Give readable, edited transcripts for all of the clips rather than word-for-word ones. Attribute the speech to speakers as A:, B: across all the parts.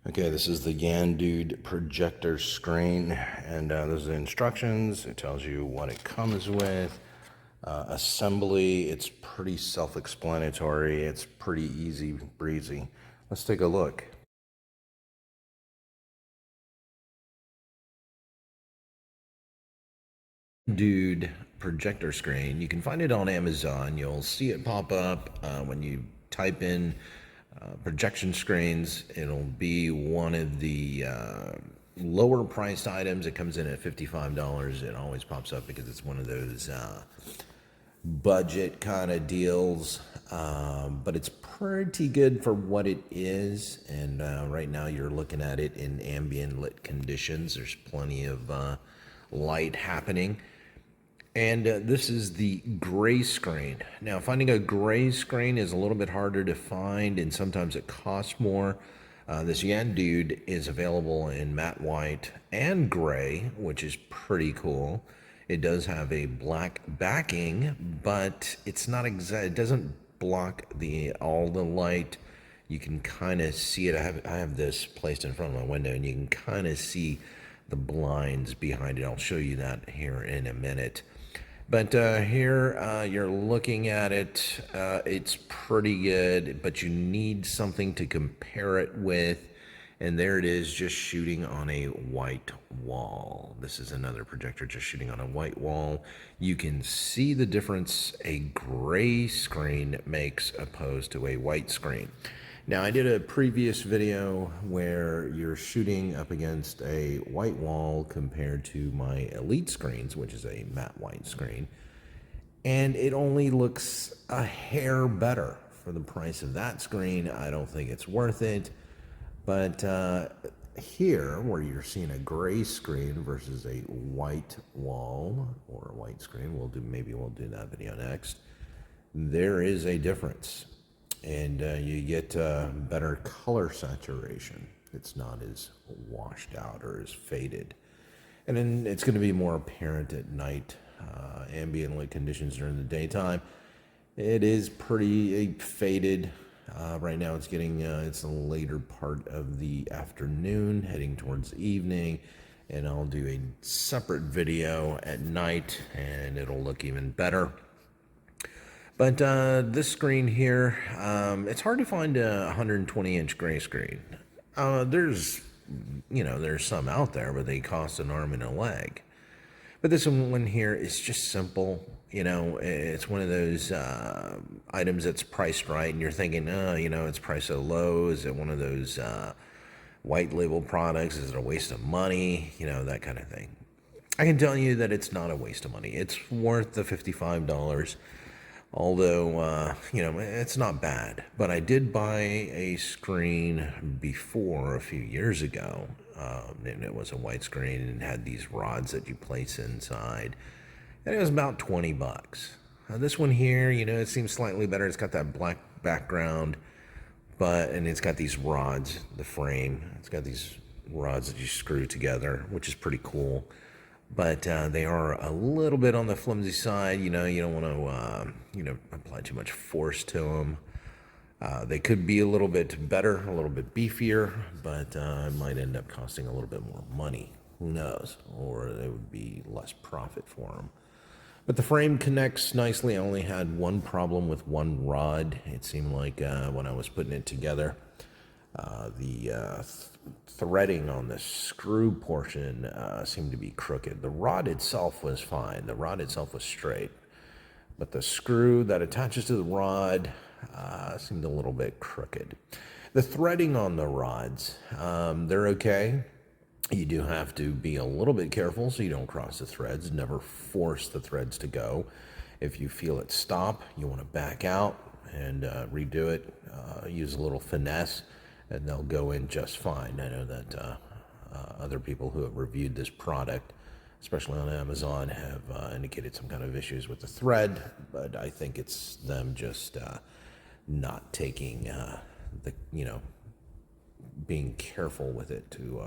A: Okay, this is the Yandood Projector screen, and those are the instructions. It tells you what it comes with. Assembly, it's pretty self-explanatory. It's pretty easy breezy. Let's take a look. Dude projector screen. You can find it on Amazon. You'll see it pop up when you type in projection screens. It'll be one of the lower priced items. It comes in at $55. It always pops up because it's one of those budget kind of deals, but it's pretty good for what it is. And right now you're looking at it in ambient lit conditions. There's plenty of light happening. And this is the gray screen. Now, finding a gray screen is a little bit harder to find, and sometimes it costs more. This Yandood is available in matte white and gray, which is pretty cool. It does have a black backing, but it's not exact. It doesn't block all the light. You can kind of see it. I have this placed in front of my window, and you can kind of see the blinds behind it. I'll show you that here in a minute. But here you're looking at it. It's pretty good, but you need something to compare it with. And there it is, just shooting on a white wall. This is another projector just shooting on a white wall. You can see the difference a gray screen makes opposed to a white screen. Now, I did a previous video where you're shooting up against a white wall compared to my Elite screens, which is a matte white screen, and it only looks a hair better. For the price of that screen, I don't think it's worth it. But here, where you're seeing a gray screen versus a white wall or a white screen, maybe we'll do that video next. There is a difference. And you get better color saturation. It's not as washed out or as faded. And then it's going to be more apparent at night. Ambient light conditions during the daytime, it is pretty faded. Right now it's the later part of the afternoon, heading towards the evening. And I'll do a separate video at night, and it'll look even better. But this screen here, it's hard to find a 120-inch gray screen. There's some out there, but they cost an arm and a leg. But this one here is just simple. It's one of those items that's priced right, and you're thinking, it's priced so low. Is it one of those white label products? Is it a waste of money? That kind of thing. I can tell you that it's not a waste of money. It's worth the $55. Although, it's not bad. But I did buy a screen before a few years ago. And it was a white screen and had these rods that you place inside. And it was about 20 bucks. This one here, it seems slightly better. It's got that black background, and it's got these rods, the frame. It's got these rods that you screw together, which is pretty cool. But they are a little bit on the flimsy side. You don't want to, apply too much force to them. They could be a little bit better, a little bit beefier, but it might end up costing a little bit more money. Who knows? Or it would be less profit for them. But the frame connects nicely. I only had one problem with one rod. It seemed like when I was putting it together, the threading on the screw portion seemed to be crooked. The rod itself was fine. The rod itself was straight. But the screw that attaches to the rod seemed a little bit crooked. The threading on the rods, they're okay. You do have to be a little bit careful so you don't cross the threads. Never force the threads to go. If you feel it stop, you want to back out and redo it. Use a little finesse, and they'll go in just fine. I know that other people who have reviewed this product, especially on Amazon, have indicated some kind of issues with the thread, but I think it's them just not taking being careful with it to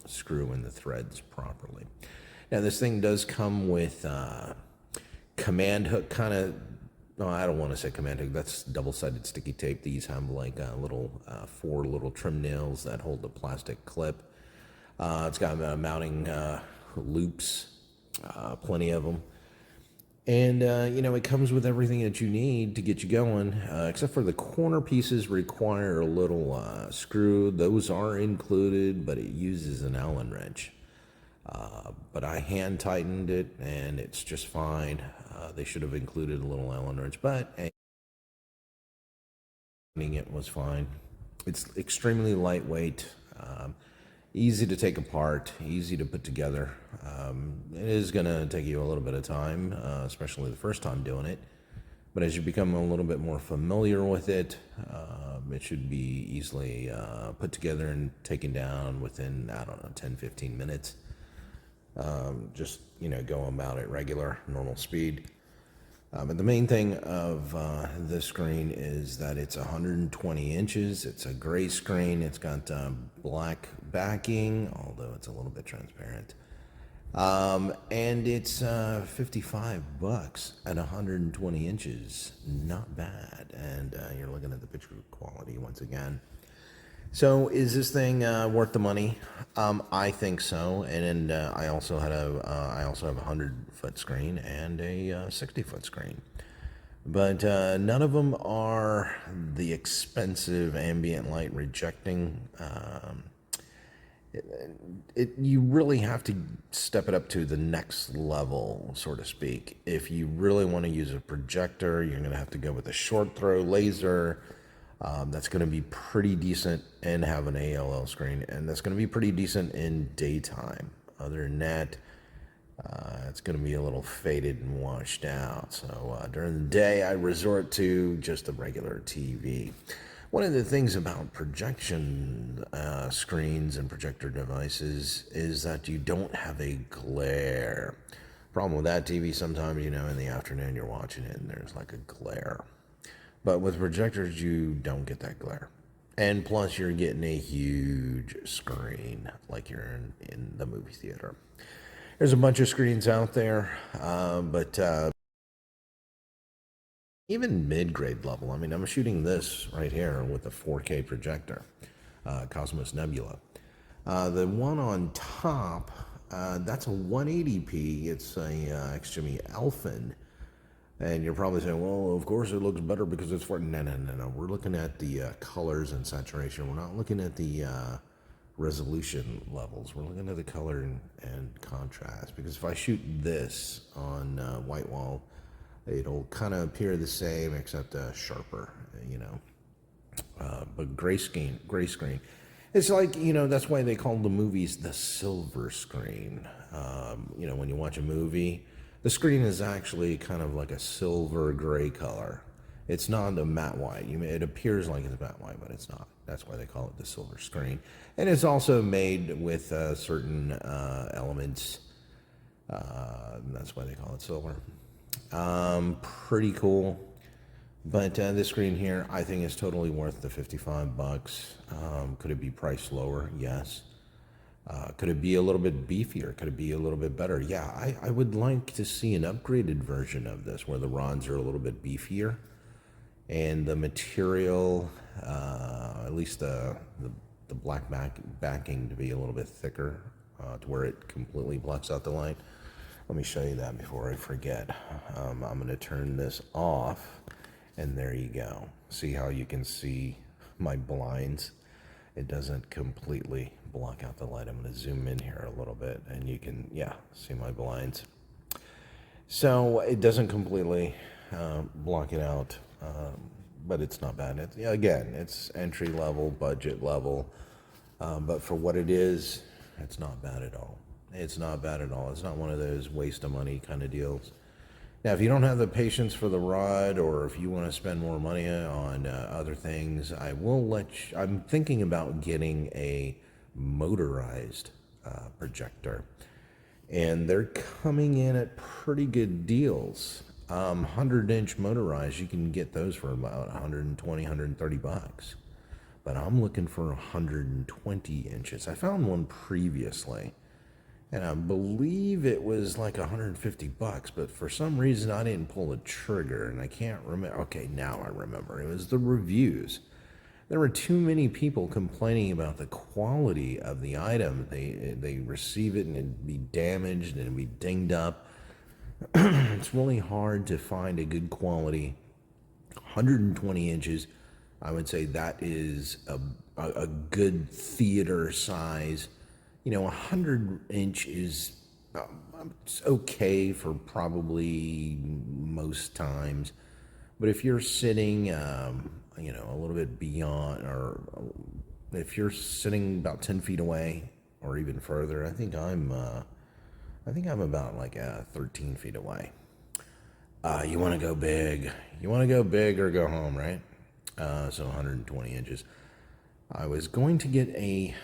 A: screw in the threads properly. Now, this thing does come with command hook kind of no, I don't want to say command hook. That's double-sided sticky tape. These have like little four little trim nails that hold the plastic clip. It's got mounting loops, plenty of them. And, it comes with everything that you need to get you going, except for the corner pieces require a little screw. Those are included, but it uses an Allen wrench. But I hand tightened it, and it's just fine. They should have included a little Allen wrench, but hey, it was fine. It's extremely lightweight, easy to take apart, easy to put together. It is going to take you a little bit of time, especially the first time doing it. But as you become a little bit more familiar with it, it should be easily put together and taken down within, I don't know, 10, 15 minutes. Just, go about it regular, normal speed. But the main thing of this screen is that it's 120 inches. It's a gray screen. It's got black backing, although it's a little bit transparent. And it's $55 at 120 inches. Not bad. And you're looking at the picture quality once again. So is this thing worth the money? I think so. And I also have a 100-foot screen and a 60-foot screen. But none of them are the expensive ambient light rejecting. You really have to step it up to the next level, so to speak. If you really want to use a projector, you're going to have to go with a short throw laser. That's going to be pretty decent and have an ALL screen, and that's going to be pretty decent in daytime. Other than that, it's going to be a little faded and washed out. So during the day, I resort to just a regular TV. One of the things about projection screens and projector devices is that you don't have a glare. Problem with that TV, sometimes, in the afternoon you're watching it and there's like a glare. But with projectors, you don't get that glare. And plus, you're getting a huge screen like you're in the movie theater. There's a bunch of screens out there, but even mid-grade level. I mean, I'm shooting this right here with a 4K projector, Cosmos Nebula. The one on top, that's a 180p. It's a Xtreme Elfin. And you're probably saying, well, of course it looks better because it's for... No. We're looking at the colors and saturation. We're not looking at the resolution levels. We're looking at the color and contrast. Because if I shoot this on white wall, it'll kind of appear the same except sharper, But gray screen. It's like, that's why they call the movies the silver screen. When you watch a movie, the screen is actually kind of like a silver gray color. It's not a matte white. It appears like it's matte white, but it's not. That's why they call it the silver screen. And it's also made with certain elements. That's why they call it silver. Pretty cool. But this screen here, I think is totally worth the $55. Could it be priced lower? Yes. Could it be a little bit beefier? Could it be a little bit better? Yeah, I would like to see an upgraded version of this where the rods are a little bit beefier and the material, at least the black backing to be a little bit thicker to where it completely blocks out the light. Let me show you that before I forget. I'm going to turn this off, and there you go. See how you can see my blinds? It doesn't completely block out the light. I'm going to zoom in here a little bit, and you can, see my blinds. So it doesn't completely block it out, but it's not bad. Again, it's entry level, budget level, but for what it is, it's not bad at all. It's not bad at all. It's not one of those waste of money kind of deals. Now, if you don't have the patience for the rod, or if you want to spend more money on other things, I'm thinking about getting a motorized projector, and they're coming in at pretty good deals. 100-inch motorized, you can get those for about $120, $130. But I'm looking for 120 inches. I found one previously, And I believe it was like 150 bucks, but for some reason I didn't pull the trigger, and I can't remember. Okay, now I remember. It was the reviews. There were too many people complaining about the quality of the item. They receive it and it'd be damaged and it'd be dinged up. It's really hard to find a good quality 120 inches. I would say that is a good theater size. 100-inch is it's okay for probably most times. But if you're sitting, a little bit beyond, or if you're sitting about 10 feet away or even further, I think I'm about like 13 feet away. You want to go big. You want to go big or go home, right? So 120 inches. I was going to get a